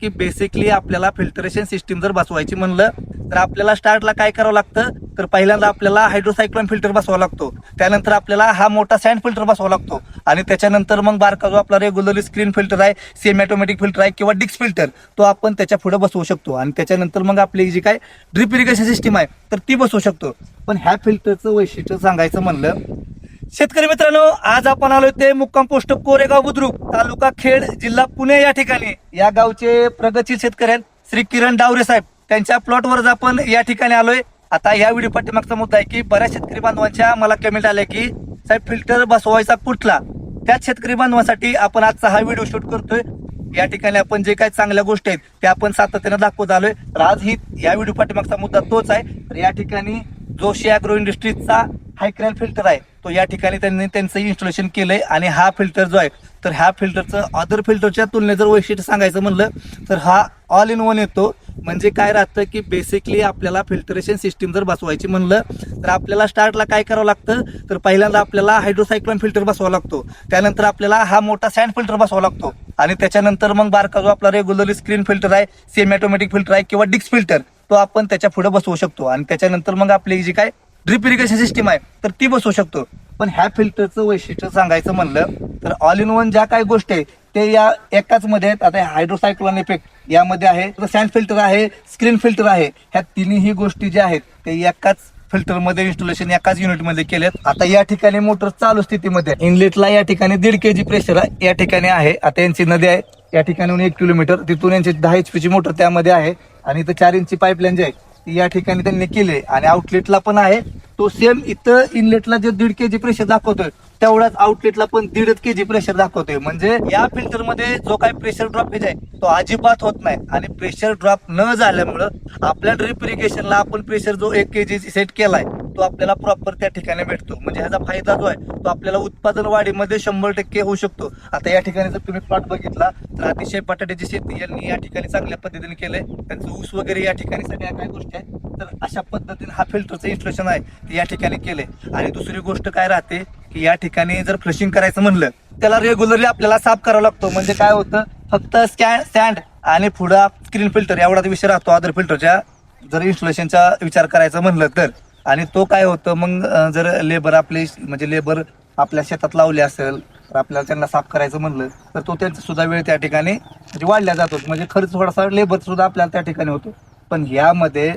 की बेसिकली आपल्याला filtration system जर बसवायची म्हणलं तर आपल्याला स्टार्टला काय करावं लागतं, तर पहिल्यांदा आपल्याला हायड्रोसायक्लोन फिल्टर बसवावा लागतो. त्यानंतर आपल्याला हा मोठा सँड फिल्टर बसवावा लागतो आणि त्याच्यानंतर मग बारका जो आपला रेग्युलरली स्क्रीन फिल्टर आहे, सेमी ऑटोमॅटिक फिल्टर आहे किंवा डिक्स फिल्टर, तो आपण त्याच्या पुढे बसवू शकतो. आणि त्याच्यानंतर मग आपली जी काय ड्रिप इरिगेशन सिस्टीम आहे तर ती बसवू शकतो. पण ह्या फिल्टरचं वैशिष्ट्य सांगायचं म्हणलं, शेतकरी मित्रांनो, आज आपण आलोय ते मुक्काम पोस्ट कोरेगाव बुद्रुक, तालुका खेड, जिल्हा पुणे या ठिकाणी. या गावचे प्रगतशील शेतकरी आहेत श्री किरण डावरे साहेब, त्यांच्या प्लॉटवर आपण या ठिकाणी आलोय. आता या व्हिडिओ पाठीमागचा मुद्दा आहे की बऱ्याच शेतकरी बांधवांच्या मला कमेंट आल्या की साहेब फिल्टर बसवायचा कुठला. त्याच शेतकरी बांधवांसाठी आपण आजचा हा व्हिडिओ शूट करतोय. या ठिकाणी आपण जे काही चांगल्या गोष्टी आहेत त्या आपण सातत्याने दाखवत आलोय. तर आज ही या व्हिडिओ पाठीमागचा मुद्दा तोच आहे. तर या ठिकाणी जोशी अॅग्रो इंडस्ट्रीजचा हायक्रॅल फिल्टर आहे तो या ठिकाणी त्यांनी त्यांचं इन्स्टॉलेशन केलंय. आणि हा फिल्टर जो आहे तर ह्या फिल्टरचं अदर फिल्टरच्या तुलनेत जर वैशिष्ट्य सांगायचं म्हणलं तर हा ऑल इन वन येतो. म्हणजे काय राहतं की बेसिकली आपल्याला फिल्टरेशन सिस्टीम जर बसवायची म्हणलं तर आपल्याला स्टार्टला काय करावं लागतं, तर पहिल्यांदा आपल्याला हायड्रोसायक्लोन फिल्टर बसवावा लागतो. त्यानंतर आपल्याला हा मोठा सँड फिल्टर बसवावा लागतो आणि त्याच्यानंतर मग बारका जो आपला रेग्युलरली स्क्रीन फिल्टर आहे, सेमी ऑटोमॅटिक फिल्टर आहे किंवा डिक्स फिल्टर, तो आपण त्याच्या पुढे बसवू शकतो. आणि त्याच्यानंतर मग आपली जी काय ड्रिप इरिगेशन सिस्टीम आहे तर ती बसवू शकतो. पण ह्या फिल्टरचं वैशिष्ट्य सांगायचं म्हणलं तर ऑल इन वन ज्या काही गोष्टी आहेत ते या एकाच मध्ये आहेत. आता हायड्रोसायक्लोन इफेक्ट यामध्ये आहे, सँड फिल्टर आहे, स्क्रीन फिल्टर आहे. ह्या तिन्ही गोष्टी ज्या आहेत ते एकाच फिल्टर मध्ये इन्स्टॉलेशन एकाच युनिट मध्ये केलेत. आता या ठिकाणी मोटर चालू स्थितीमध्ये इनलेटला या ठिकाणी 1.5 kg प्रेशर या ठिकाणी आहे. आता यांची नदी आहे या ठिकाणी 1 किलोमीटर, तिथून यांची 10 HP ची मोटर त्यामध्ये आहे आणि इथं 4 इंची पाईपलाईन जी आहे या ठिकाणी त्यांनी केले. आणि आउटलेटला पण आहे तो सेम. इथं इनलेटला जे 1.5 kg प्रेशर दाखवतोय तेवढाच आउटलेटला पण 1.5 kg प्रेशर दाखवतोय. म्हणजे या फिल्टर मध्ये जो काही प्रेशर ड्रॉपेज आहे तो अजिबात होत नाही. आणि प्रेशर ड्रॉप न झाल्यामुळं आपल्या ड्रिप इरिगेशनला आपण प्रेशर जो 1 kg सेट केलाय तो आपल्याला प्रॉपर त्या ठिकाणी भेटतो. म्हणजे ह्याचा फायदा जो आहे तो आपल्याला उत्पादन वाढीमध्ये 100% होऊ शकतो. आता या ठिकाणी जर तुम्ही प्लॉट बघितला तर अतिशय बटाट्याची शेती यांनी या ठिकाणी चांगल्या पद्धतीने केलंय. त्यांचं ऊस वगैरे या ठिकाणी सगळ्या काही गोष्टी आहेत. तर अशा पद्धतीने हा फिल्टरचं इन्स्टॉलेशन आहे ते या ठिकाणी केलंय. आणि दुसरी गोष्ट काय राहते की या ठिकाणी जर फ्लशिंग करायचं म्हणलं त्याला रेग्युलरली आपल्याला साफ करावं लागतो. म्हणजे काय होतं, फक्त सँड आणि पुढं स्क्रीन फिल्टर एवढाच विषय राहतो अदर फिल्टरच्या जर इन्स्टॉलेशनचा विचार करायचा म्हणलं तर. आणि तो काय होतं मग जर लेबर आपले म्हणजे लेबर आपल्या शेतात लावले असेल तर आपल्याला त्यांना साफ करायचं म्हणलं तर तो त्यांचा सुद्धा वेळ त्या ठिकाणी म्हणजे वाढल्या जातो. म्हणजे खर्च थोडासा लेबर सुद्धा आपल्याला त्या ठिकाणी होतो. पण ह्यामध्ये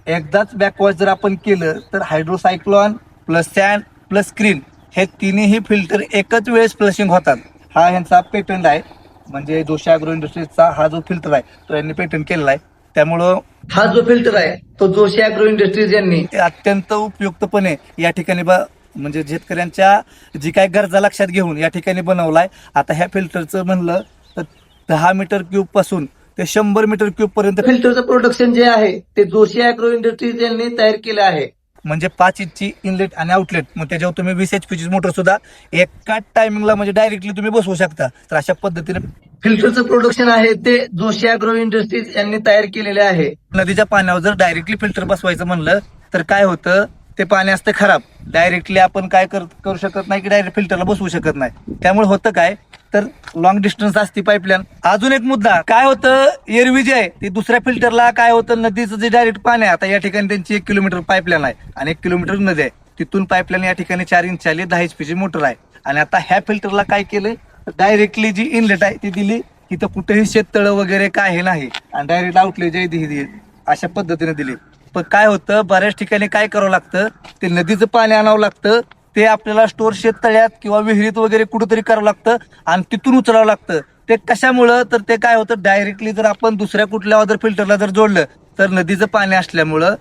एकदाच बॅकवॉश जर आपण केलं तर हायड्रोसायक्लोन प्लस सँड प्लस स्क्रीन हे तिन्ही फिल्टर एकच वेळेस फ्लशिंग होतात. हा ह्यांचा पेटंट आहे. म्हणजे जोशी अॅग्रो इंडस्ट्रीजचा हा जो फिल्टर आहे तो यांनी पेटंट केलेला आहे. त्यामुळं हा जो फिल्टर आहे तो जोशी अॅग्रो इंडस्ट्रीज यांनी अत्यंत उपयुक्तपणे या ठिकाणी म्हणजे शेतकऱ्यांच्या जी काही गरजा लक्षात घेऊन या ठिकाणी बनवलाय. आता ह्या फिल्टरचं म्हणलं तर 10 मीटर क्यूब पासून ते 100 मीटर क्यूब पर्यंत फिल्टरचं प्रोडक्शन जे आहे ते जोशी अॅग्रो इंडस्ट्रीज यांनी तयार केलं आहे. म्हणजे 5 इंची इनलेट आणि आउटलेट, मग त्याच्यावर तुम्ही 20 HP ची मोटर सुद्धा एकाच टायमिंगला म्हणजे डायरेक्टली तुम्ही बसवू शकता. तर अशा पद्धतीने फिल्टरचं प्रोडक्शन आहे ते जोशी अॅग्रो इंडस्ट्रीज यांनी तयार केलेले आहे. नदीच्या पाण्यावर जर डायरेक्टली फिल्टर बसवायचं म्हणलं तर काय होतं, ते पाणी असतं खराब. डायरेक्टली आपण काय करू शकत नाही की डायरेक्ट फिल्टरला बसवू शकत नाही. त्यामुळे होतं काय तर लॉंग डिस्टन्स असते पाईपलाईन. अजून एक मुद्दा काय होतं, एरवी जे आहे ते दुसऱ्या फिल्टरला काय होतं, नदीचं जे डायरेक्ट पाणी आहे, आता या ठिकाणी त्यांची 1 किलोमीटर पाईपलाईन आहे आणि 1 किलोमीटर नदी आहे. तिथून पाईपलाईन या ठिकाणी 4 इंच आली, 10 HP ची मोटर आहे. आणि आता ह्या फिल्टरला काय केलंय, डायरेक्टली जी इनलेट आहे ती दिली. इथं कुठेही शेततळं वगैरे काय नाही आणि डायरेक्ट आउटलेट जे अशा पद्धतीने दिली. पण काय होतं, बऱ्याच ठिकाणी काय करावं लागतं, ते नदीचं पाणी आणावं लागतं. ते आपल्याला स्टोर शेततळ्यात किंवा विहिरीत वगैरे कुठेतरी करावं लागतं आणि तिथून उचलावं लागतं. ते कशामुळं, तर ते काय होतं, डायरेक्टली जर आपण दुसऱ्या कुठल्या अदर फिल्टरला जर जोडलं तर नदीचं पाणी असल्यामुळं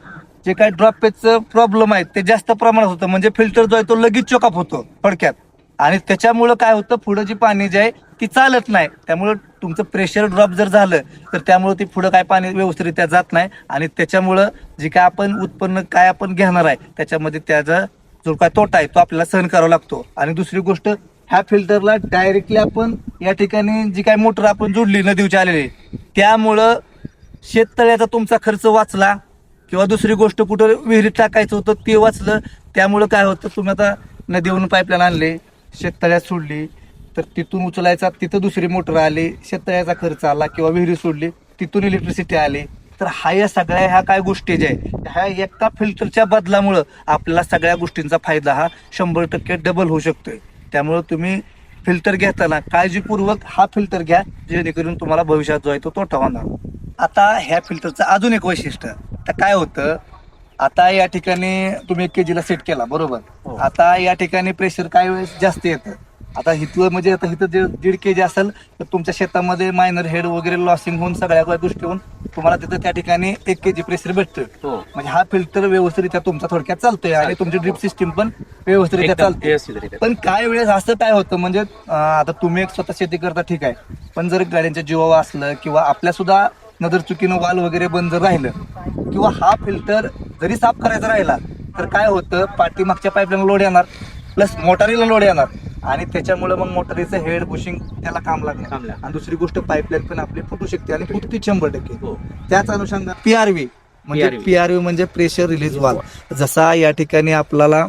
जे काही ड्रॉपेजचं प्रॉब्लेम आहे ते जास्त प्रमाणात होतं. म्हणजे फिल्टर जो आहे तो लगेच चोकअप होतो थोडक्यात. आणि त्याच्यामुळं काय होतं, पुढं जी पाणी जे आहे ती चालत नाही. त्यामुळं तुमचं प्रेशर ड्रॉप जर झालं तर त्यामुळे ती पुढं काय पाणी व्यवस्थितरित्या जात नाही. आणि त्याच्यामुळं जे काय आपण उत्पन्न काय आपण घेणार आहे त्याच्यामध्ये त्याचा जो काय तोटा आहे तो आपल्याला सहन करावा लागतो. आणि दुसरी गोष्ट, ह्या फिल्टरला डायरेक्टली आपण या ठिकाणी जी काय मोटर आपण जोडली नदीवरची आलेली, त्यामुळं शेततळ्याचा तुमचा खर्च वाचला. किंवा दुसरी गोष्ट, कुठं विहिरीत टाकायचं होतं ते वाचलं. त्यामुळं काय होतं, तुम्ही आता नदीवरून पाईपलाईन आणले, शेततळ्यात सोडली, तर तिथून उचलायचा, तिथं दुसरी मोटर आली, शेततळ्याचा खर्च आला. किंवा विहिरी सोडली तिथून इलेक्ट्रिसिटी आली. तर ह्या सगळ्या ह्या काय गोष्टी ज्या आहे ह्या एका फिल्टरच्या बदलामुळं आपल्याला सगळ्या गोष्टींचा फायदा हा 100% डबल होऊ शकतोय. त्यामुळं तुम्ही फिल्टर घेताना काळजीपूर्वक हा फिल्टर घ्या, जेणेकरून तुम्हाला भविष्यात जो आहे तो तोटा होणार. आता ह्या फिल्टरचं अजून एक वैशिष्ट्य, तर काय होतं, आता या ठिकाणी तुम्ही 1 kg ला सेट केला बरोबर. आता या ठिकाणी प्रेशर काही वेळेस जास्त येतं. आता इथलं म्हणजे आता इथं जे 1.5 kg असेल तर तुमच्या शेतामध्ये मायनर हेड वगैरे लॉसिंग होऊन सगळ्या गोष्टी होऊन तुम्हाला तिथं त्या ठिकाणी 1 kg प्रेशर भेटतं. म्हणजे हा फिल्टर व्यवस्थितरित्या तुमचा थोडक्यात चालतोय आणि तुमची ड्रिप सिस्टीम पण व्यवस्थितरित्या चालते. पण काय वेळेस असं काय होतं, म्हणजे आता तुम्ही एक स्वतः शेती करता ठीक आहे, पण जर गाड्यांच्या जीवावर असलं किंवा आपल्या सुद्धा नजर चुकीनं वाल वगैरे बंद जर राहिलं किंवा हा फिल्टर जरी साफ करायचा राहिला तर काय होतं, पाठीमागच्या पाईपलाईन लोड येणार प्लस मोटारीला लोड येणार आणि त्याच्यामुळे मग मोटारीचं हेड बुशिंग त्याला काम लागणार आणि दुसरी गोष्ट पाईपलाईन पण आपली फुटू शकते आणि फुटती 100%. त्याच अनुषंगाने पीआरव्ही म्हणजे प्रेशर रिलीज वाल्व. जसा या ठिकाणी आपल्याला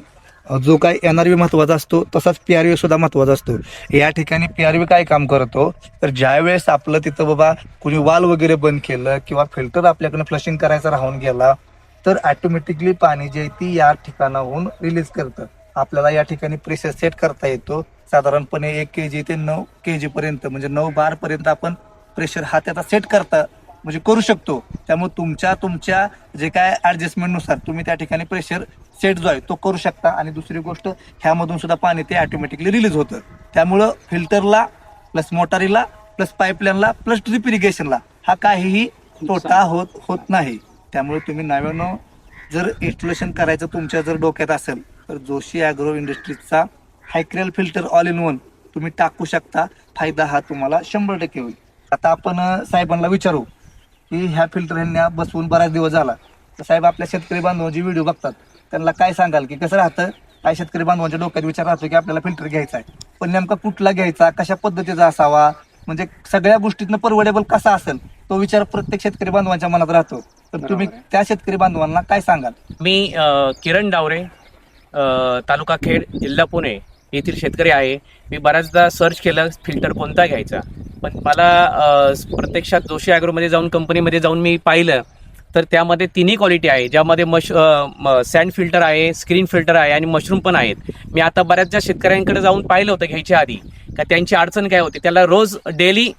जो काही एनआरव्ही महत्वाचा असतो तसाच पीआरव्ही सुद्धा महत्वाचा असतो. या ठिकाणी पीआरव्ही काय काम करतो, तर ज्या वेळेस आपलं तिथं बाबा कुणी वाल वगैरे बंद केलं किंवा फिल्टर आपल्याकडनं फ्लशिंग करायचा राहून गेला तर ऑटोमॅटिकली पाणी जे आहे ती या ठिकाणाहून रिलीज करतं. आपल्याला या ठिकाणी प्रेशर सेट करता येतो. साधारणपणे 1 kg ते 9 kg पर्यंत म्हणजे 9 बार पर्यंत आपण प्रेशर हा त्याचा सेट करता म्हणजे करू शकतो. त्यामुळे तुमच्या जे काय ऍडजस्टमेंटनुसार तुम्ही त्या ठिकाणी प्रेशर सेट जो आहे तो करू शकता. आणि दुसरी गोष्ट ह्यामधून सुद्धा पाणी ते ऑटोमॅटिकली रिलीज होतं. त्यामुळं फिल्टरला प्लस मोटारीला प्लस पाईपलाईनला प्लस ड्रिप इरिगेशनला हा काहीही तोटा होत नाही. त्यामुळे तुम्ही नव्यानं जर इन्स्टॉलेशन करायचं तुमच्या जर डोक्यात असेल तर जोशी ॲग्रो इंडस्ट्रीजचा हायक्रेल फिल्टर ऑल इन वन तुम्ही टाकू शकता. फायदा हा तुम्हाला 100% होईल. आता आपण साहेबांना विचारू की ह्या फिल्टर ह्यांना बसवून बराच दिवस झाला, तर साहेब आपल्या शेतकरी बांधवांची व्हिडिओ बघतात त्यांना काय सांगाल की कसं राहतं, काय शेतकरी बांधवांच्या डोक्यात विचार राहतो की आपल्याला फिल्टर घ्यायचा आहे, पण नेमका कुठला घ्यायचा, कशा पद्धतीचा असावा, म्हणजे सगळ्या गोष्टीतनं परवडेबल कसा असेल तो विचार प्रत्येक शेतकरी बांधवांच्या मनात राहतो. तर तुम्ही त्या शेतकरी बांधवांना काय सांगाल? मी किरण डावरे, तालुका खेड, जिल्हा पुणे येथील शेतकरी आहे. मी बऱ्याचदा सर्च केलं फिल्टर कोणता घ्यायचा, पण मला प्रत्यक्षात जोशी ॲग्रोमध्ये जाऊन कंपनीमध्ये जाऊन मी पाहिलं तर त्यामध्ये तिन्ही क्वालिटी आहे, ज्यामध्ये सँड फिल्टर आहे, स्क्रीन फिल्टर आहे आणि मशरूम पण आहेत. मी आता बऱ्याचशा शेतकऱ्यांकडे जाऊन पाहिलं होतं घ्यायच्या आधी का त्यांची अडचण काय होती, त्याला रोज डेली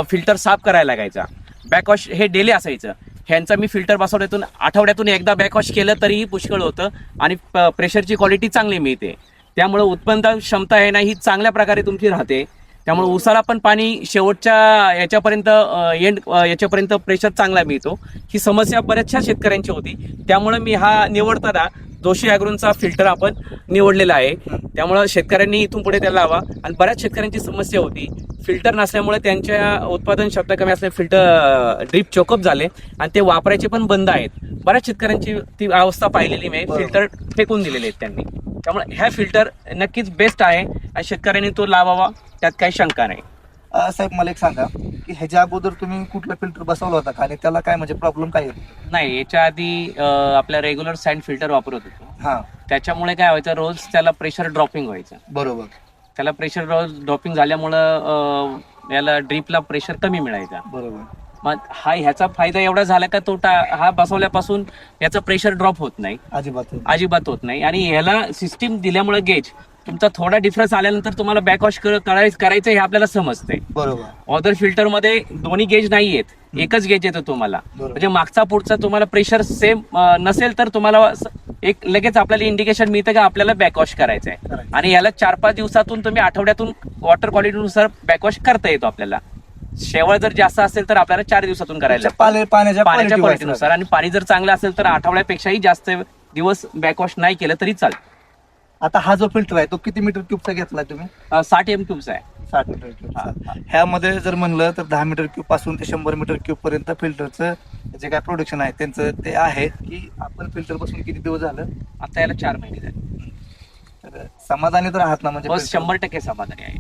फिल्टर साफ करायला लागायचा, बॅकवॉश हे डेली असायचं. ह्यांचा मी फिल्टर बसवण्यातून आठवड्यातून एकदा बॅकवॉश केलं तरीही पुष्कळ होतं आणि प्रेशरची क्वालिटी चांगली मिळते. त्यामुळे उत्पन्न क्षमता आहे ना ही चांगल्या प्रकारे तुमची राहते. त्यामुळे उसाला पण पाणी शेवटच्या याच्यापर्यंत याच्यापर्यंत प्रेशर चांगला मिळतो. ही समस्या बऱ्याचशा शेतकऱ्यांची होती. त्यामुळे मी हा निवडताना जोशी ॲग्रोचा फिल्टर आपण निवडलेला आहे. त्यामुळे शेतकऱ्यांनी इथून पुढे त्याला लावा. आणि बऱ्याच शेतकऱ्यांची समस्या होती फिल्टर नसल्यामुळे त्यांच्या उत्पादन क्षमता कमी असल्याने फिल्टर ड्रीप चोकअप झाले आणि ते वापरायचे पण बंद आहेत. बऱ्याच शेतकऱ्यांची ती अवस्था पाहिलेली मी, फिल्टर फेकून दिलेले आहेत त्यांनी. त्यामुळे ह्या फिल्टर नक्कीच बेस्ट आहे आणि शेतकऱ्यांनी तो लावावा, त्यात काही शंका नाही. साहेब मला एक सांगा की ह्याच्या अगोदर तुम्ही कुठला फिल्टर बसवला होता का आणि त्याला काय म्हणजे प्रॉब्लेम काय होतो? नाही, याच्या आधी आपल्या रेग्युलर सँड फिल्टर वापरत होतो. हा, त्याच्यामुळे काय व्हायचं, रोज त्याला प्रेशर ड्रॉपिंग व्हायचं. बरोबर. त्याला प्रेशर रोज ड्रॉपिंग झाल्यामुळं याला ड्रीपला प्रेशर कमी मिळायचा. बरोबर. मग ह्याचा फायदा एवढा झाला का तोटा हा बसवल्यापासून याचा प्रेशर ड्रॉप होत नाही, अजिबात होत नाही. आणि ह्याला सिस्टीम दिल्यामुळे गेज तुमचा थोडा डिफरन्स आल्यानंतर तुम्हाला बॅकवॉश करायचं हे आपल्याला समजतंय. बरोबर. अदर फिल्टर मध्ये दोन्ही गेज नाही आहेत, एकच गेज येतं तुम्हाला. म्हणजे मागचा पुढचा तुम्हाला प्रेशर सेम नसेल तर तुम्हाला एक लगेच आपल्याला इंडिकेशन मिळतं का आपल्याला बॅकवॉश करायचं आहे. आणि याला 4-5 दिवसातून तुम्ही आठवड्यातून वॉटर क्वालिटीनुसार बॅकवॉश करता येतो आपल्याला. शेवळ जर जास्त असेल तर आपल्याला 4 दिवसातून करायला पाण्याच्या क्वालिटीनुसार. आणि पाणी जर चांगलं असेल तर आठवड्यापेक्षाही जास्त दिवस बॅकवॉश नाही केलं तरी चालतं. आता हा जो फिल्टर आहे तो किती मीटर क्यूबचा घेतलाय तुम्ही? 60 m³ आहे. 60 मीटर क्यूब. ह्यामध्ये जर म्हणलं तर 10 मीटर क्यूब पासून ते 100 मीटर क्यूब पर्यंत फिल्टरचं जे काय प्रोडक्शन आहे त्यांचं ते आहे. की आपण फिल्टर बसून किती दिवस झालं? आता याला 4 महिने झाले. तर समाधानी तर आहात ना? म्हणजे 100% समाधानी आहे,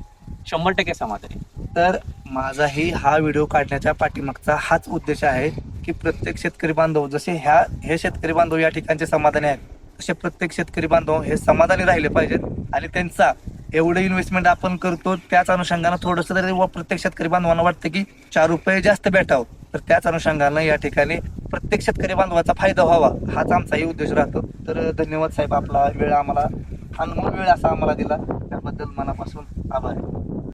100% समाधानी. तर माझाही हा व्हिडिओ काढण्याच्या पाठीमागचा हाच उद्देश आहे की प्रत्येक शेतकरी बांधव जसे हे शेतकरी बांधव या ठिकाणचे समाधानी आहेत तसे प्रत्येक शेतकरी बांधव हे समाधानी राहिले पाहिजेत. आणि त्यांचा एवढं इन्व्हेस्टमेंट आपण करतो त्याच अनुषंगानं थोडंसं तरी प्रत्येक शेतकरी बांधवांना वाटतं की 4 रुपये जास्त भेटावं. तर त्याच अनुषंगानं या ठिकाणी प्रत्येक शेतकरी बांधवाचा फायदा व्हावा हाच आमचाही उद्देश राहतो. तर धन्यवाद साहेब, आपला वेळ आम्हाला अनमोल वेळ असा आम्हाला दिला त्याबद्दल मनापासून आभार.